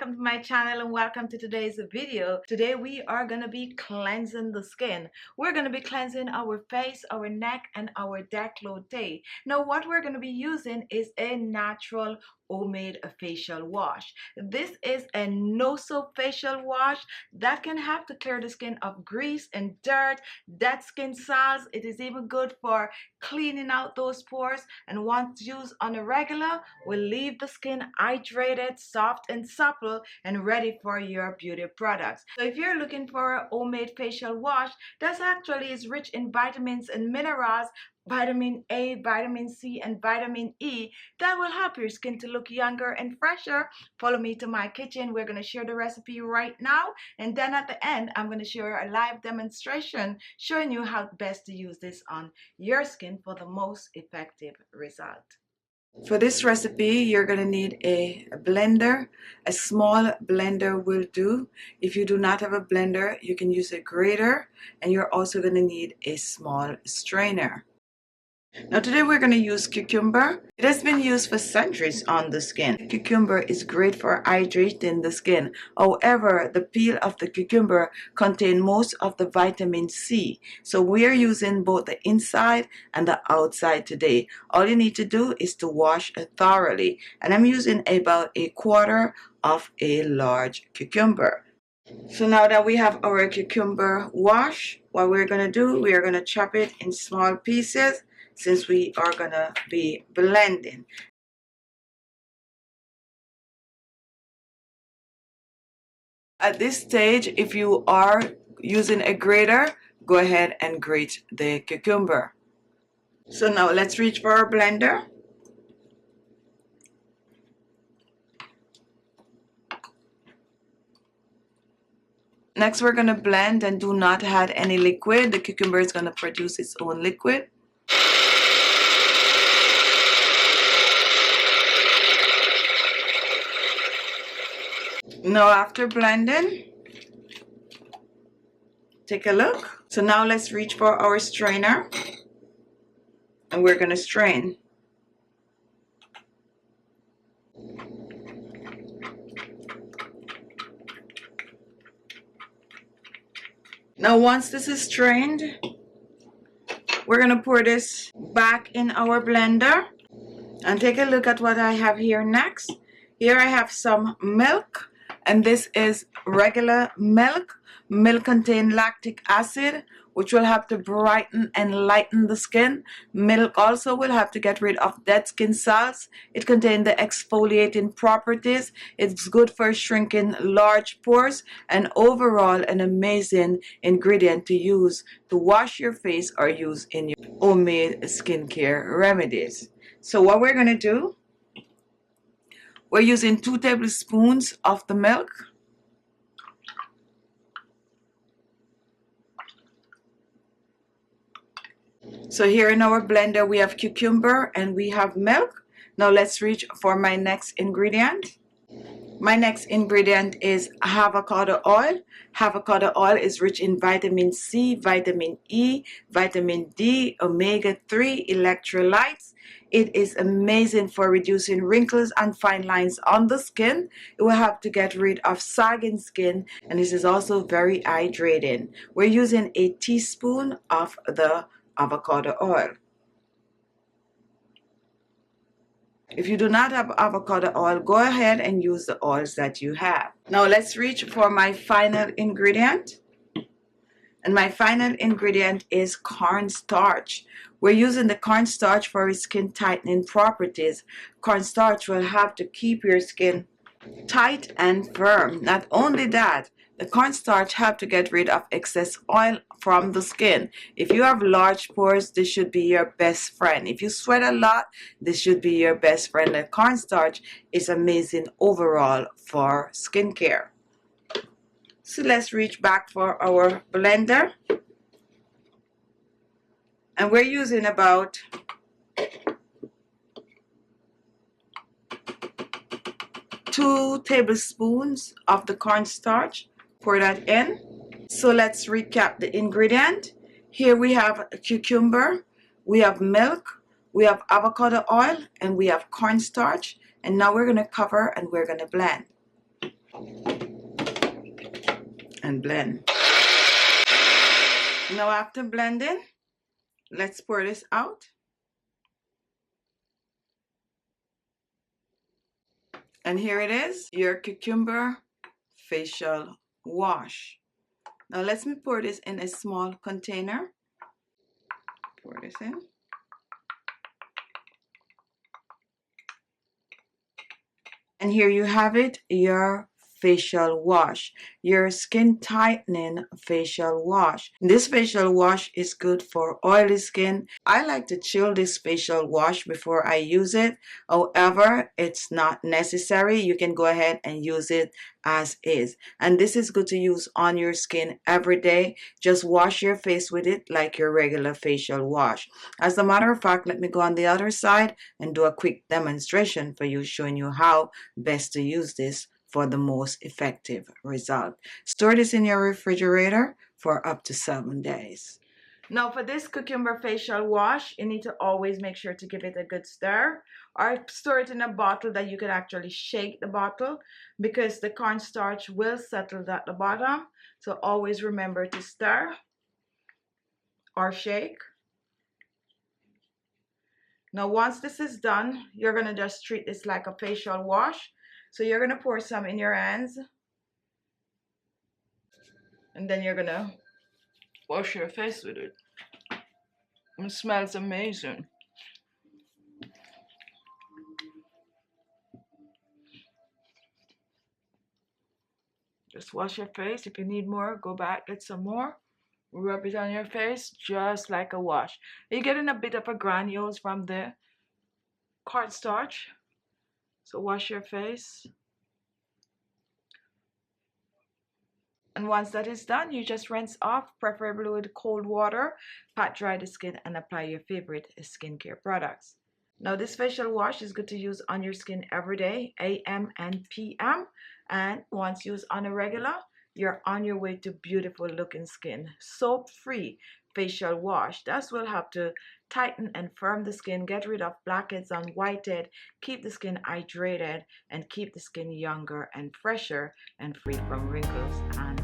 welcome to my channel and welcome to today's video. Today we are going to be cleansing the skin. We're going to be cleansing our face, our neck and our décolleté. Now what we're going to be using is a natural homemade facial wash. This is a no soap facial wash that can help to clear the skin of grease and dirt, dead skin cells. It is even good for cleaning out those pores, and once used on a regular will leave the skin hydrated, soft and supple and ready for your beauty products. So if you're looking for a homemade facial wash that actually is rich in vitamins and minerals, vitamin A, vitamin C, and vitamin E that will help your skin to look younger and fresher, follow me to my kitchen. We're going to share the recipe right now, and then at the end I'm going to share a live demonstration showing you how best to use this on your skin for the most effective result. For this recipe, you're going to need a blender. A small blender will do. If you do not have a blender, you can use a grater, and you're also going to need a small strainer. Now today we're going to use cucumber. It has been used for centuries on the skin. Cucumber is great for hydrating the skin. However, the peel of the cucumber contains most of the vitamin C. So we are using both the inside and the outside today. All you need to do is to wash thoroughly. And I'm using about a quarter of a large cucumber. So now that we have our cucumber wash, what we're going to do, we are going to chop it in small pieces, since we are going to be blending. At this stage, if you are using a grater, go ahead and grate the cucumber. So now let's reach for our blender. Next, we're going to blend and do not add any liquid. The cucumber is going to produce its own liquid. Now after blending, take a look. So now let's reach for our strainer and we're going to strain. Now once this is strained, we're going to pour this back in our blender and take a look at what I have here next. Here I have some milk, and this is regular milk. Milk contains lactic acid, which will help to brighten and lighten the skin. Milk also will have to get rid of dead skin cells. It contains the exfoliating properties. It's good for shrinking large pores, and overall an amazing ingredient to use to wash your face or use in your homemade skincare remedies. So what we're going to do, we're using 2 tablespoons of the milk. So here in our blender we have cucumber and we have milk. Now let's reach for my next ingredient. My next ingredient is avocado oil. Avocado oil is rich in vitamin C, vitamin E, vitamin D, omega-3, electrolytes. It is amazing for reducing wrinkles and fine lines on the skin. It will help to get rid of sagging skin, and this is also very hydrating. We're using a teaspoon of the avocado oil. If you do not have avocado oil, go ahead and use the oils that you have. Now let's reach for my final ingredient. And my final ingredient is cornstarch. We're using the cornstarch for its skin tightening properties. Cornstarch will help to keep your skin tight and firm. Not only that, the cornstarch helps to get rid of excess oil from the skin. If you have large pores, this should be your best friend. If you sweat a lot, this should be your best friend. The cornstarch is amazing overall for skincare. So let's reach back for our blender. And we're using about 2 tablespoons of the cornstarch. Pour that in. So let's recap the ingredient. Here we have cucumber, we have milk, we have avocado oil, and we have cornstarch. And now we're going to cover and we're going to blend. and blend. Now after blending, let's pour this out. And here it is, your cucumber facial wash. Now let me pour this in a small container. Pour this in. And here you have it, your facial wash, your skin tightening facial wash. This facial wash is good for oily skin. I like to chill this facial wash before I use it. However, it's not necessary. You can go ahead and use it as is. And this is good to use on your skin every day. Just wash your face with it like your regular facial wash. As a matter of fact, let me go on the other side and do a quick demonstration for you, showing you how best to use this for the most effective result. Store this in your refrigerator for up to 7 days. Now for this cucumber facial wash, you need to always make sure to give it a good stir, or store it in a bottle that you can actually shake the bottle, because the cornstarch will settle at the bottom. So always remember to stir or shake. Now once this is done, you're going to just treat this like a facial wash. So you're going to pour some in your hands, and then you're going to wash your face with it. It smells amazing. Just wash your face. If you need more, go back, get some more. Rub it on your face just like a wash. You're getting a bit of a granules from the cornstarch. So wash your face. And once that is done, you just rinse off, preferably with cold water, pat dry the skin, and apply your favorite skincare products. Now this facial wash is good to use on your skin every day, AM and PM. And once used on a regular, you're on your way to beautiful looking skin. Soap free facial wash. That will help to tighten and firm the skin, get rid of blackheads and whitehead, keep the skin hydrated, and keep the skin younger and fresher and free from wrinkles and